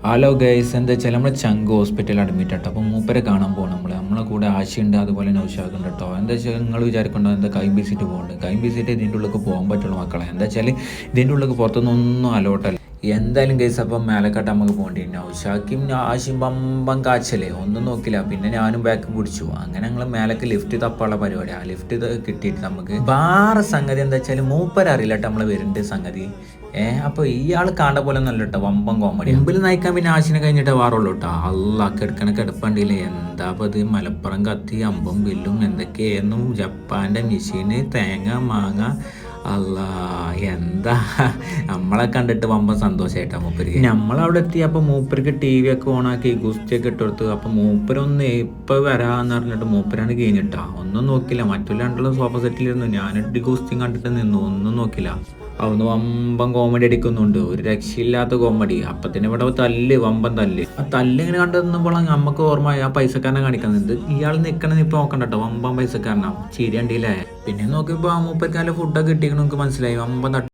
Hello guys, എന്താ വെച്ചാൽ നമ്മളെ ചങ്ക് ഹോസ്പിറ്റലിൽ അഡ്മിറ്റ് ആട്ടോ. അപ്പോൾ മൂപ്പരെ കാണാൻ പോകണം. നമ്മളെ കൂടെ ആശയുണ്ട്, അതുപോലെ നൗഷാദ് ഉണ്ട് കേട്ടോ. എന്താ വെച്ചാൽ നിങ്ങൾ വിചാരിക്കണ്ടോ എന്താ കൈ ബീസിട്ട് പോകുന്നുണ്ട്. കൈ ബീസിട്ട് ഇതിൻ്റെ ഉള്ളിൽ പോകാൻ പറ്റുള്ളൂ മക്കളെ. എന്താ വെച്ചാൽ ഇതിൻ്റെ ഉള്ളിൽ പുറത്തുനിന്നൊന്നും അലോട്ടല്ല. എന്തായാലും കേസ് അപ്പം മേലക്കാട്ട് നമുക്ക് പോകേണ്ടി. നൗഷാക്കും ആശയും പമ്പം കാച്ചലേ ഒന്നും നോക്കില്ല. പിന്നെ ഞാനും ബാക്ക് പിടിച്ചു. അങ്ങനെ ഞങ്ങൾ മേലേക്ക് ലിഫ്റ്റ് തപ്പാനുള്ള പരിപാടി. ആ ലിഫ്റ്റ് കിട്ടിയിട്ട് നമുക്ക് വേറെ സംഗതി എന്താ വെച്ചാൽ മൂപ്പരറിയില്ല കേട്ടോ നമ്മളെ വരുന്നുണ്ട് സംഗതി. അപ്പോൾ ഇയാൾ കാണാൻ പോലെ നല്ല കേട്ടോ, വമ്പം കോമഡി. മുമ്പിൽ നയിക്കാൻ പിന്നെ ആശിനെ കഴിഞ്ഞിട്ട് വാറുള്ളൂ കേട്ടോ. അല്ല കിടക്കണ കിടപ്പണ്ടില്ലേ, എന്താ ഇത് മലപ്പുറം കത്തി അമ്പും ബില്ലും എന്തൊക്കെയായിരുന്നു, ജപ്പാന്റെ മെഷീന്, തേങ്ങ മാങ്ങ. അല്ല എന്താ നമ്മളെ കണ്ടിട്ട് വമ്പൻ സന്തോഷമായിട്ടാ മൂപ്പർക്ക്. നമ്മളവിടെ എത്തിയപ്പോൾ മൂപ്പർക്ക് ടി വി ഒക്കെ ഓണാക്കി ഗുസ്തിയൊക്കെ ഇട്ടെടുത്തു. അപ്പം മൂപ്പരൊന്ന് ഇപ്പം വരാന്ന് പറഞ്ഞിട്ട് മൂപ്പരാണ് കഴിഞ്ഞിട്ടാ. ഒന്നും നോക്കില്ല. മറ്റുള്ള രണ്ടുള്ള സോഫ സെറ്റിലിരുന്നു. ഞാനിട്ട് ഗുസ്തിയും കണ്ടിട്ട് നിന്നു, ഒന്നും നോക്കില്ല. അവിടുന്ന് വമ്പൻ കോമഡി അടിക്കുന്നുണ്ട്, ഒരു രക്ഷയില്ലാത്ത കോമഡി. അപ്പത്തിന് ഇവിടെ തല്ല്, വമ്പൻ തല്ല്. ആ തല്ല് ഇങ്ങനെ കണ്ടു നിന്നപ്പോൾ നമുക്ക് ഓർമ്മ ആ പൈസക്കാരനെ കാണിക്കുന്നത്. ഇയാൾ നിൽക്കണമെന്ന് ഇപ്പൊ നോക്കണ്ട കേട്ടോ, വമ്പൻ പൈസക്കാരനാവും. ചിരി കണ്ടില്ലേ. പിന്നെ നോക്കിയപ്പോൾ ആ മൂപ്പർക്ക് നല്ല ഫുഡൊക്കെ കിട്ടിയെന്ന് നമുക്ക് മനസ്സിലായി. വമ്പൻ